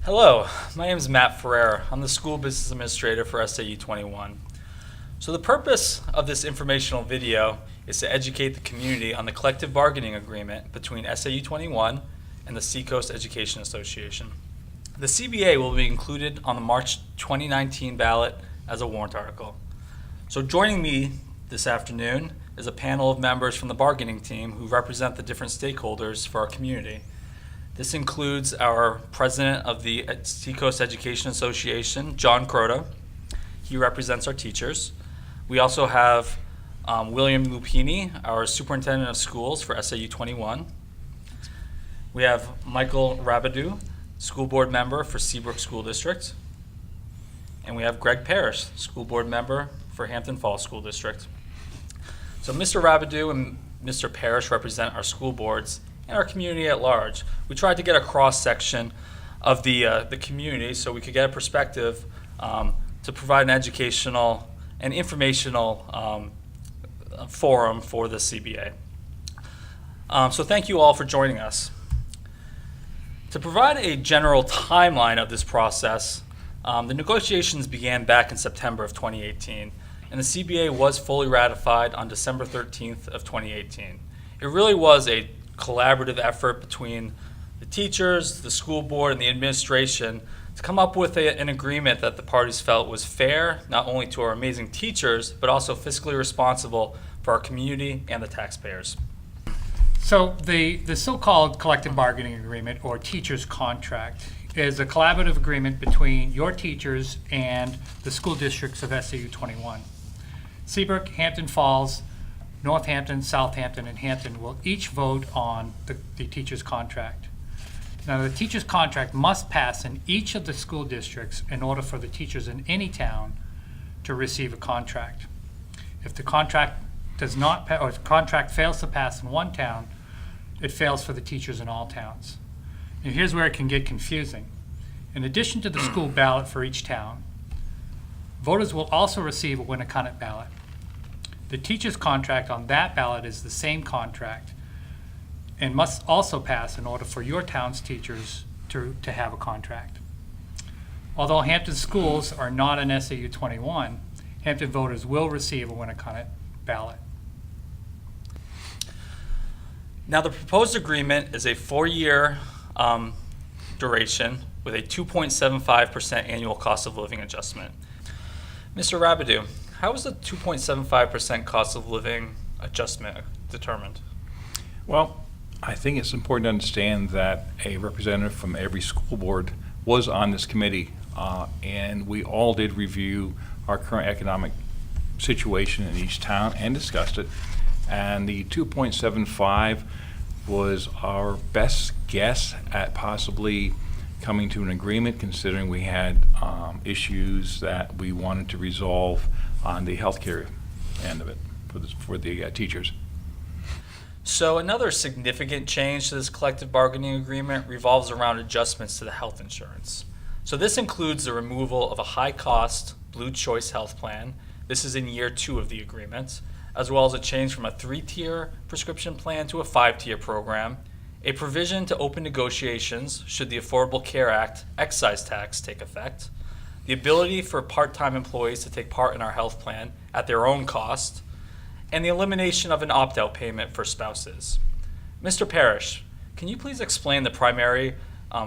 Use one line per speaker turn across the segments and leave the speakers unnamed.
Hello, my name is Matt Ferrer. I'm the School Business Administrator for SAU 21. So the purpose of this informational video is to educate the community on the collective bargaining agreement between SAU 21 and the Seacoast Education Association. The CBA will be included on the March 2019 ballot as a warrant article. So joining me this afternoon is a panel of members from the bargaining team who represent the different stakeholders for our community. This includes our president of the Seacoast Education Association, John Croto. He represents our teachers. We also have William Lupini, our superintendent of schools for SAU 21. We have Michael Rabidou, school board member for Seabrook School District. And we have Greg Parrish, school board member for Hampton Falls School District. So Mr. Rabidou and Mr. Parrish represent our school boards and our community at large. We tried to get a cross-section of the community so we could get a perspective to provide an educational and informational forum for the CBA. So thank you all for joining us. To provide a general timeline of this process, the negotiations began back in September of 2018, and the CBA was fully ratified on December 13th of 2018. It really was a collaborative effort between the teachers, the school board, and the administration to come up with an agreement that the parties felt was fair, not only to our amazing teachers, but also fiscally responsible for our community and the taxpayers.
So the so-called collective bargaining agreement, or teachers' contract, is a collaborative agreement between your teachers and the school districts of SAU 21. Seabrook, Hampton Falls, Northampton, Southampton, and Hampton will each vote on the teacher's contract. Now, the teacher's contract must pass in each of the school districts in order for the teachers in any town to receive a contract. If the contract does not, or if the contract fails to pass in one town, it fails for the teachers in all towns. And here's where it can get confusing. In addition to the school ballot for each town, voters will also receive a Winnicott ballot. The teacher's contract on that ballot is the same contract and must also pass in order for your town's teachers to have a contract. Although Hampton schools are not an SAU 21, Hampton voters will receive a Winnicott ballot.
Now, the proposed agreement is a 4-year duration with a 2.75% annual cost of living adjustment. Mr. Rabidou, how was the 2.75% cost of living adjustment determined?
Well, I think it's important to understand that a representative from every school board was on this committee, and we all did review our current economic situation in each town and discussed it. And the 2.75 was our best guess at possibly coming to an agreement, considering we had issues that we wanted to resolve on the healthcare end of it for the teachers.
So another significant change to this collective bargaining agreement revolves around adjustments to the health insurance. So this includes the removal of a high-cost Blue Choice health plan. This is in year 2 of the agreement, as well as a change from a 3-tier prescription plan to a 5-tier program, a provision to open negotiations should the Affordable Care Act excise tax take effect, the ability for part-time employees to take part in our health plan at their own cost, and the elimination of an opt-out payment for spouses. Mr. Parrish, can you please explain the primary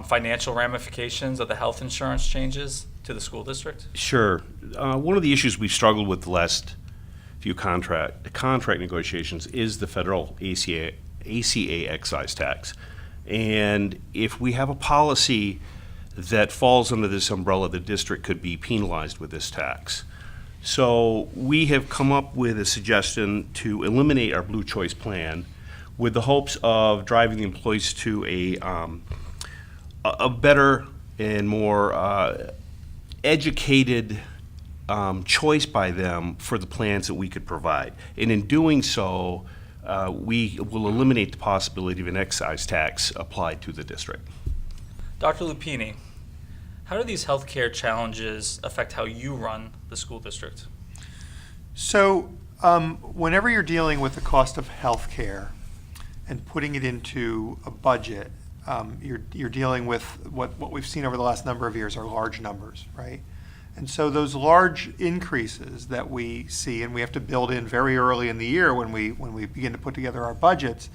financial ramifications of the health insurance changes to the school district?
Sure. One of the issues we've struggled with the last few contract negotiations is the federal ACA excise tax. And if we have a policy that falls under this umbrella, the district could be penalized with this tax. So we have come up with a suggestion to eliminate our Blue Choice plan with the hopes of driving the employees to a better and more educated choice by them for the plans that we could provide. And in doing so, we will eliminate the possibility of an excise tax applied to the district.
Dr. Lupini, how do these healthcare challenges affect how you run the school district?
So whenever you're dealing with the cost of healthcare and putting it into a budget, you're dealing with what we've seen over the last number of years are large numbers, right? And so those large increases that we see, and we have to build in very early in the year when we begin to put together our budgets,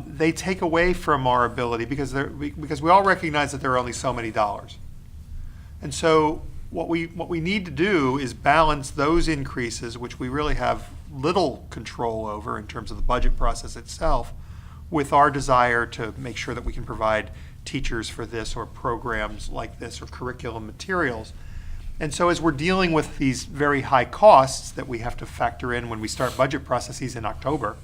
they take away from our ability because we all recognize that there are only so many dollars. And so what we need to do is balance those increases, which we really have little control over in terms of the budget process itself, with our desire to make sure that we can provide teachers for this or programs like this or curriculum materials. And so as we're dealing with these very high costs that we have to factor in when we start budget processes in October,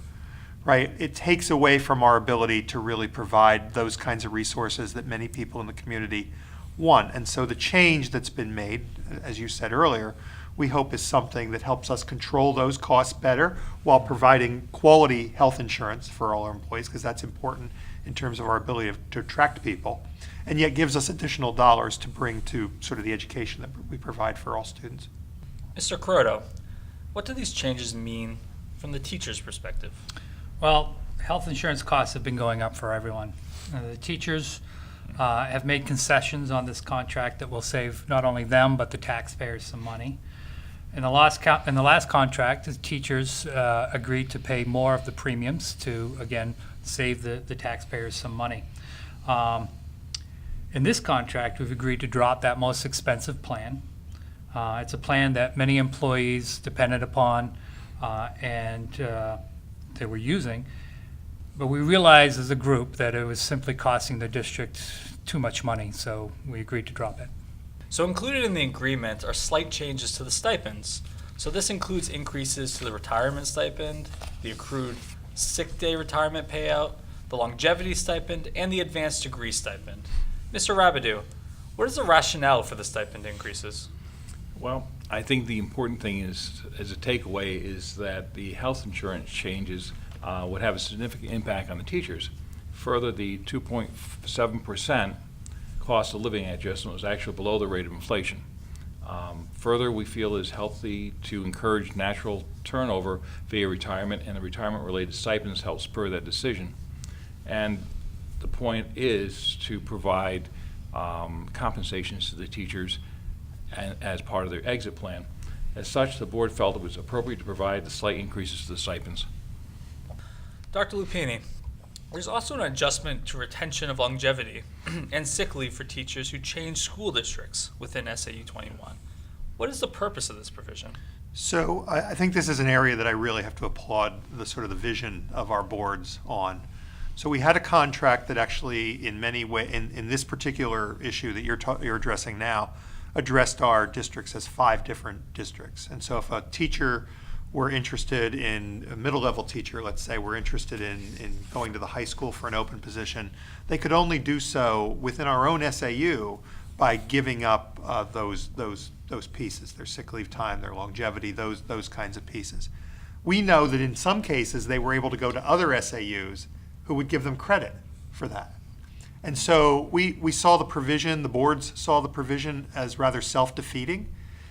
right, it takes away from our ability to really provide those kinds of resources that many people in the community want. And so the change that's been made, as you said earlier, we hope is something that helps us control those costs better while providing quality health insurance for all our employees, because that's important in terms of our ability to attract people, and yet gives us additional dollars to bring to sort of the education that we provide for all students.
Mr. Corotto, what do these changes mean from the teacher's perspective?
Well, health insurance costs have been going up for everyone. The teachers have made concessions on this contract that will save not only them, but the taxpayers some money. In the last contract, the teachers agreed to pay more of the premiums to, again, save the taxpayers some money. In this contract, we've agreed to drop that most expensive plan. It's a plan that many employees depended upon and they were using, but we realized as a group that it was simply costing the district too much money, so we agreed to drop it.
So included in the agreement are slight changes to the stipends. So this includes increases to the retirement stipend, the accrued sick day retirement payout, the longevity stipend, and the advanced degree stipend. Mr. Rabideau, what is the rationale for the stipend increases?
Well, I think the important thing is, as a takeaway, is that the health insurance changes would have a significant impact on the teachers. Further, the 2.7% cost of living adjustment was actually below the rate of inflation. Further, we feel it is healthy to encourage natural turnover via retirement, and the retirement-related stipends help spur that decision. And the point is to provide compensations to the teachers as part of their exit plan. As such, the board felt it was appropriate to provide the slight increases to the stipends.
Dr. Lupini, there's also an adjustment to retention of longevity and sick leave for teachers who change school districts within SAU 21. What is the purpose of this provision?
So I think this is an area that I really have to applaud the sort of the vision of our boards on. So we had a contract that actually, in many ways, in this particular issue that you're addressing now, addressed our districts as 5 different districts. And so if a teacher were interested in, a middle-level teacher, let's say, were interested in going to the high school for an open position, they could only do so within our own SAU by giving up those pieces, their sick leave time, their longevity, those kinds of pieces. We know that in some cases they were able to go to other SAUs who would give them credit for that. And so we saw the provision, the boards saw the provision as rather self-defeating.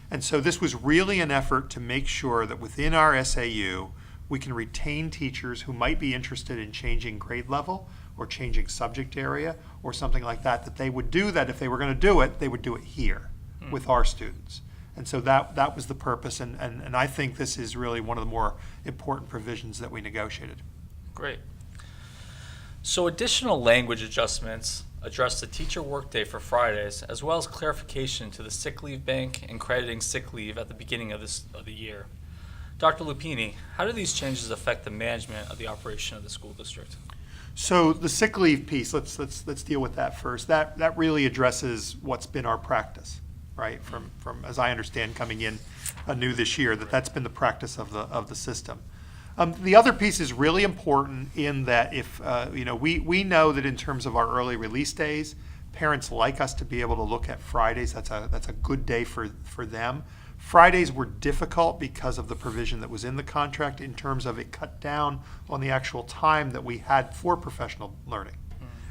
And so this was really an effort to make sure that within our SAU, we can retain teachers who might be interested in changing grade level or changing subject area or something like that, that they would do that. If they were going to do it, they would do it here with our students. And so that was the purpose. And I think this is really one of the more important provisions that we negotiated.
Great. So additional language adjustments address the teacher workday for Fridays, as well as clarification to the sick leave bank and crediting sick leave at the beginning of the year. Dr. Lupini, how do these changes affect the management of the operation of the school district?
So the sick leave piece, let's deal with that first. That really addresses what's been our practice, right? From as I understand, coming in new this year, that's been the practice of the system. The other piece is really important in that if, we know that in terms of our early release days, parents like us to be able to look at Fridays. That's a good day for them. Fridays were difficult because of the provision that was in the contract in terms of it cut down on the actual time that we had for professional learning.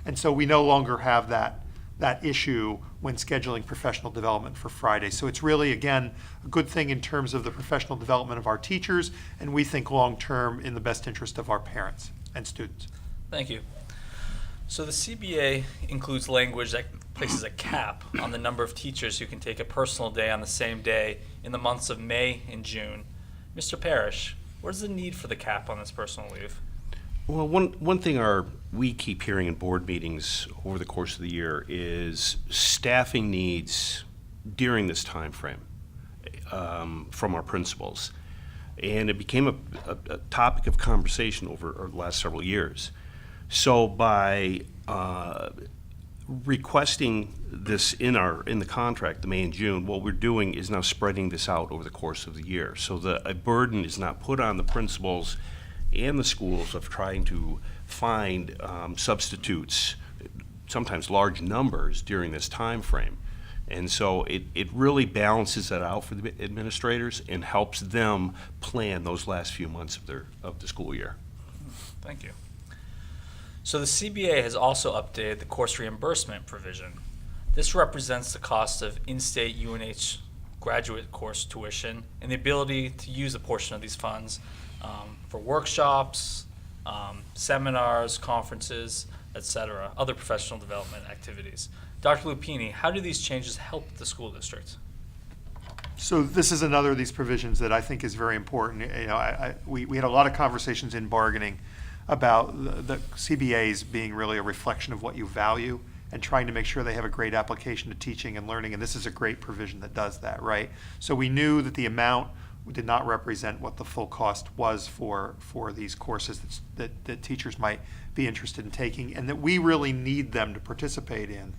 And so we no longer have that issue when scheduling professional development for Friday. So it's really, again, a good thing in terms of the professional development of our teachers, and we think long-term in the best interest of our parents and students.
Thank you. So the CBA includes language that places a cap on the number of teachers who can take a personal day on the same day in the months of May and June. Mr. Parrish, what is the need for the cap on this personal leave?
Well, one thing we keep hearing in board meetings over the course of the year is staffing needs during this time frame from our principals. And it became a topic of conversation over the last several years. So by requesting this in the contract, the May and June, what we're doing is now spreading this out over the course of the year. So a burden is not put on the principals and the schools of trying to find substitutes, sometimes large numbers during this time frame. And so it really balances that out for the administrators and helps them plan those last few months of the school year.
Thank you. So the CBA has also updated the course reimbursement provision. This represents the cost of in-state UNH graduate course tuition and the ability to use a portion of these funds for workshops, seminars, conferences, etc., other professional development activities. Dr. Lupini, how do these changes help the school district?
So this is another of these provisions that I think is very important. You know, we had a lot of conversations in bargaining about the CBAs being really a reflection of what you value and trying to make sure they have a great application to teaching and learning, and this is a great provision that does that, right? So we knew that the amount did not represent what the full cost was for these courses that teachers might be interested in taking, and that we really need them to participate in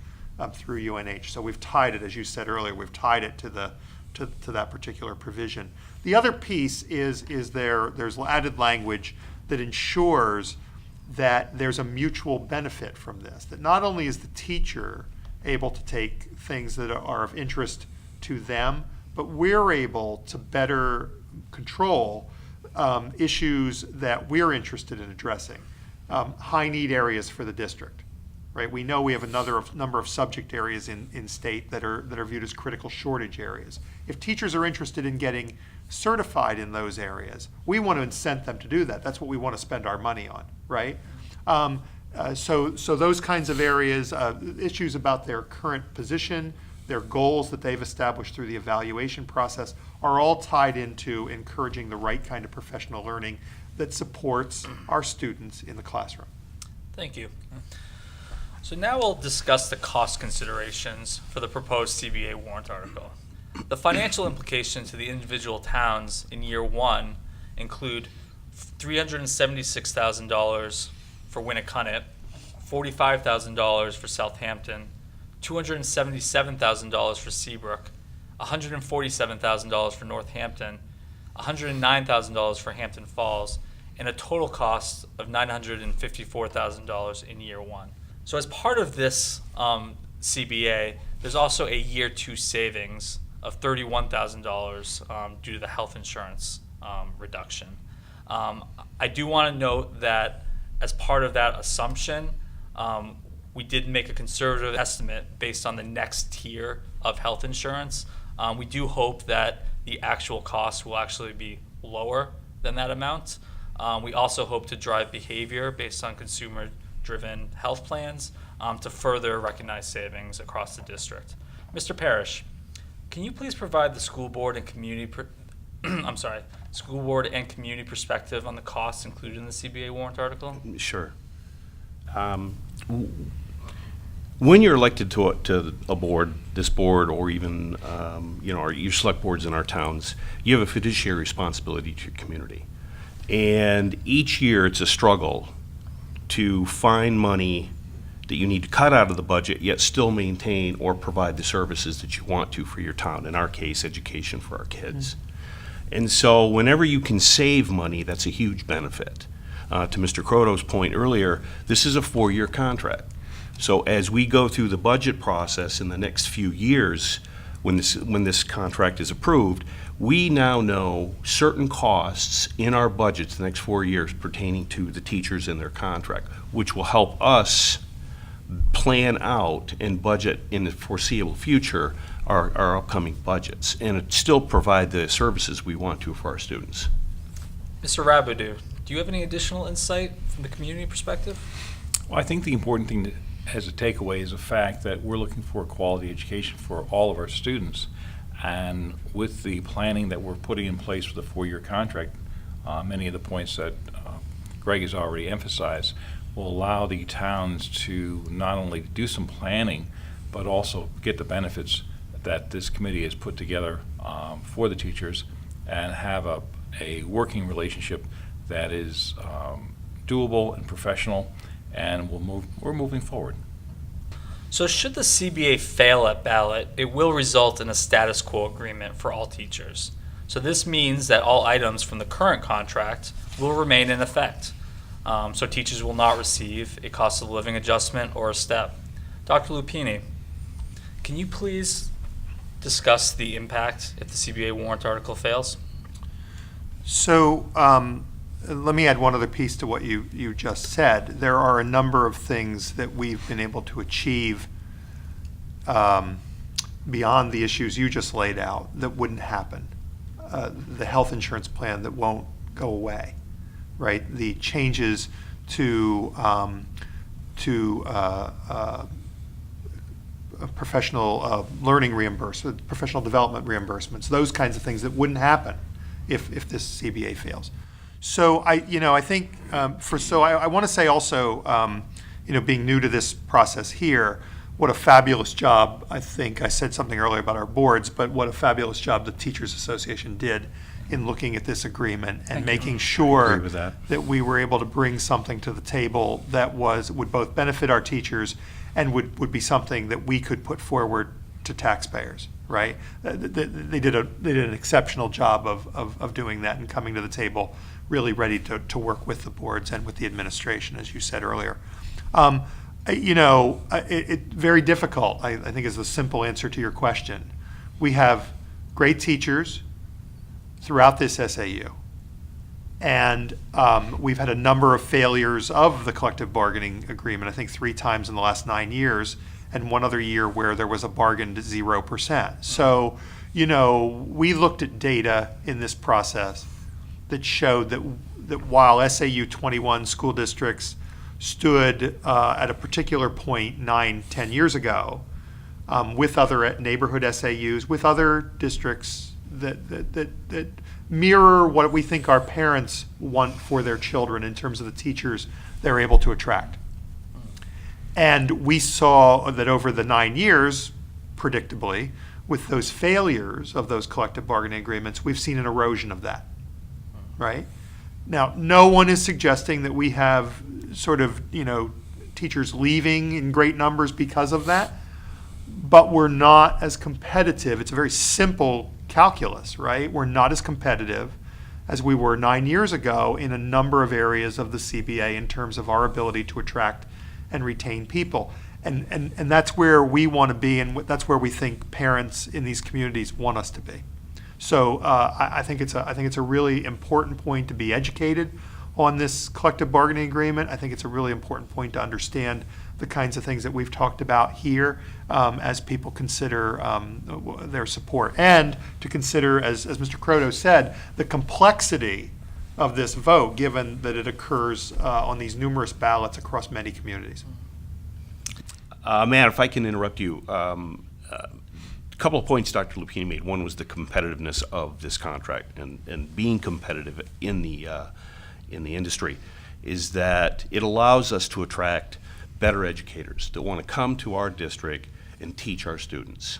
through UNH. So we've tied it, as you said earlier, we've tied it to that particular provision. The other piece is there's added language that ensures that there's a mutual benefit from this, that not only is the teacher able to take things that are of interest to them, but we're able to better control issues that we're interested in addressing, high need areas for the district. Right, we know we have another number of subject areas in state that are viewed as critical shortage areas. If teachers are interested in getting certified in those areas, we want to incent them to do that. That's what we want to spend our money on, right? So those kinds of areas, issues about their current position, their goals that they've established through the evaluation process are all tied into encouraging the right kind of professional learning that supports our students in the classroom.
Thank you. So now we'll discuss the cost considerations for the proposed CBA warrant article. The financial implications to the individual towns in year one include $376,000 for Winnicott, $45,000 for Southampton, $277,000 for Seabrook, $147,000 for Northampton, $109,000 for Hampton Falls, and a total cost of $954,000 in year one. So as part of this CBA, there's also a year two savings of $31,000 due to the health insurance reduction. I do want to note that as part of that assumption, we did make a conservative estimate based on the next tier of health insurance. We do hope that the actual cost will actually be lower than that amount. We also hope to drive behavior based on consumer-driven health plans to further recognize savings across the district. Mr. Parrish, can you please provide the school board and community perspective on the costs included in the CBA warrant article?
Sure. When you're elected to a board, this board, or even your select boards in our towns, you have a fiduciary responsibility to your community. And each year it's a struggle to find money that you need to cut out of the budget, yet still maintain or provide the services that you want to for your town, in our case, education for our kids. And so whenever you can save money, that's a huge benefit. To Mr. Croto's point earlier, this is a 4-year contract. So as we go through the budget process in the next few years, when this contract is approved, we now know certain costs in our budgets the next 4 years pertaining to the teachers and their contract, which will help us plan out and budget in the foreseeable future our upcoming budgets, and it still provide the services we want to for our students.
Mr. Rabideau, do you have any additional insight from the community perspective?
Well, I think the important thing as a takeaway is the fact that we're looking for a quality education for all of our students. And with the planning that we're putting in place for the 4-year contract, many of the points that Greg has already emphasized will allow the towns to not only do some planning, but also get the benefits that this committee has put together for the teachers and have a working relationship that is doable and professional, and we're moving forward.
So should the CBA fail at ballot, it will result in a status quo agreement for all teachers. So this means that all items from the current contract will remain in effect. So teachers will not receive a cost of living adjustment or a step. Dr. Lupini, can you please discuss the impact if the CBA warrant article fails?
So let me add one other piece to what you just said. There are a number of things that we've been able to achieve beyond the issues you just laid out that wouldn't happen. The health insurance plan that won't go away, right? The changes to professional learning reimbursement, professional development reimbursements, those kinds of things that wouldn't happen if this CBA fails. So I think I want to say also, being new to this process here, what a fabulous job, I think I said something earlier about our boards, but what a fabulous job the Teachers Association did in looking at this agreement and making sure
Agree with that.
we were able to bring something to the table that would both benefit our teachers and would be something that we could put forward to taxpayers, right? They did an exceptional job of doing that and coming to the table really ready to work with the boards and with the administration, as you said earlier. It's very difficult, I think, is the simple answer to your question. We have great teachers throughout this SAU. And we've had a number of failures of the collective bargaining agreement, I think 3 times in the last 9 years, and one other year where there was a bargained 0%. So, we looked at data in this process that showed that while SAU 21 school districts stood at a particular point 9-10 years ago, with other neighborhood SAUs, with other districts that mirror what we think our parents want for their children in terms of the teachers they're able to attract. And we saw that over the 9 years, predictably, with those failures of those collective bargaining agreements, we've seen an erosion of that, right? Now, no one is suggesting that we have sort of, teachers leaving in great numbers because of that, but we're not as competitive. It's a very simple calculus, right? We're not as competitive as we were 9 years ago in a number of areas of the CBA in terms of our ability to attract and retain people. And that's where we want to be, and that's where we think parents in these communities want us to be. So I think it's a really important point to be educated on this collective bargaining agreement. I think it's a really important point to understand the kinds of things that we've talked about here as people consider their support, and to consider, as Mr. Croto said, the complexity of this vote, given that it occurs on these numerous ballots across many communities.
Matt, if I can interrupt you, a couple of points Dr. Lupini made. One was the competitiveness of this contract and being competitive in the industry, is that it allows us to attract better educators that want to come to our district and teach our students.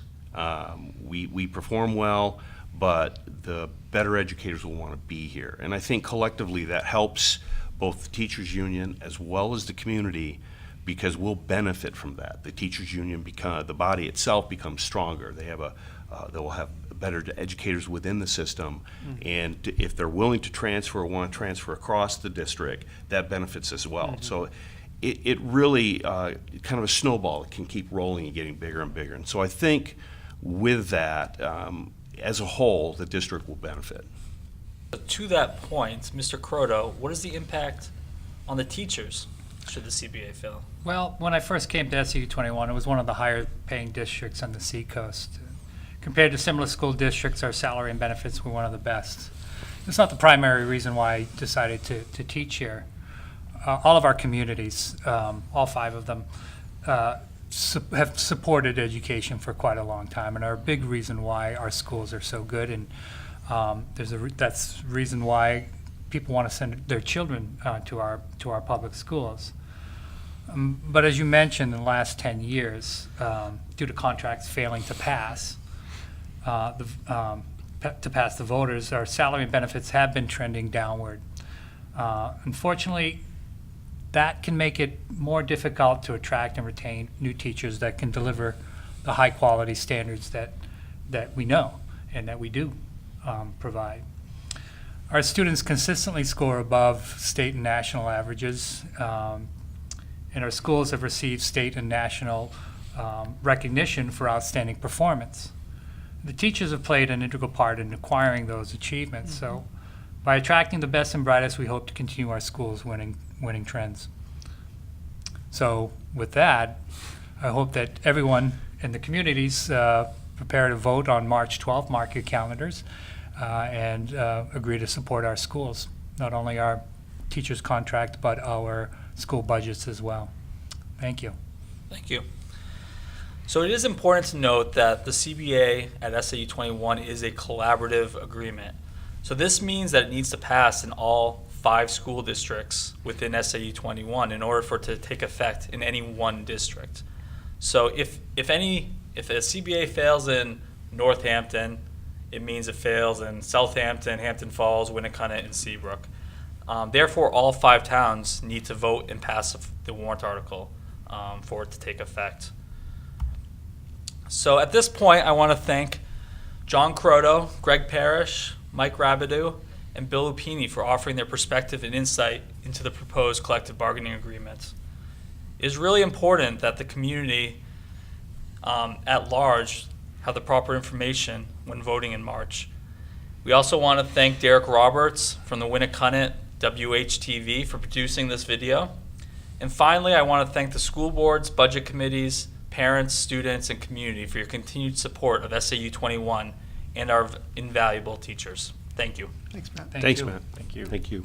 We perform well, but the better educators will want to be here. And I think collectively that helps both the teachers union as well as the community, because we'll benefit from that. The teachers union the body itself becomes stronger. They will have better educators within the system, and if they're willing to transfer or want to transfer across the district, that benefits as well. So it really kind of a snowball. It can keep rolling and getting bigger and bigger. And so I think with that, as a whole, the district will benefit.
To that point, Mr. Croto, what is the impact on the teachers should the CBA fail?
Well, when I first came to SAU 21, it was one of the higher paying districts on the Seacoast. Compared to similar school districts, our salary and benefits were one of the best. It's not the primary reason why I decided to teach here. all of our communities, all 5 of them, have supported education for quite a long time and are a big reason why our schools are so good. And that's the reason why people want to send their children to our public schools. But as you mentioned, in the last 10 years, due to contracts failing to pass, the voters, our salary and benefits have been trending downward. Unfortunately, that can make it more difficult to attract and retain new teachers that can deliver the high-quality standards that we know and that we do provide. Our students consistently score above state and national averages, and our schools have received state and national recognition for outstanding performance. The teachers have played an integral part in acquiring those achievements. So by attracting the best and brightest, we hope to continue our schools' winning trends. So with that, I hope that everyone in the communities prepare to vote on March 12th, mark your calendars, and agree to support our schools, not only our teachers' contract, but our school budgets as well. Thank you.
Thank you. So it is important to note that the CBA at SAU 21 is a collaborative agreement. So this means that it needs to pass in all 5 school districts within SAU 21 in order for it to take effect in any one district. So if a CBA fails in Northampton, it means it fails in Southampton, Hampton Falls, Winnicott, and Seabrook. Therefore, all 5 towns need to vote and pass the warrant article for it to take effect. So at this point, I want to thank John Croto, Greg Parrish, Mike Rabideau, and Bill Lupini for offering their perspective and insight into the proposed collective bargaining agreement. It is really important that the community at large have the proper information when voting in March. We also want to thank Derek Roberts from the Winnicott WHTV for producing this video. And finally, I want to thank the school boards, budget committees, parents, students, and community for your continued support of SAU 21 and our invaluable teachers. Thank you.
Thanks, Matt.
Thank
Thanks,
you.
Matt.
Thank you.
Thank you.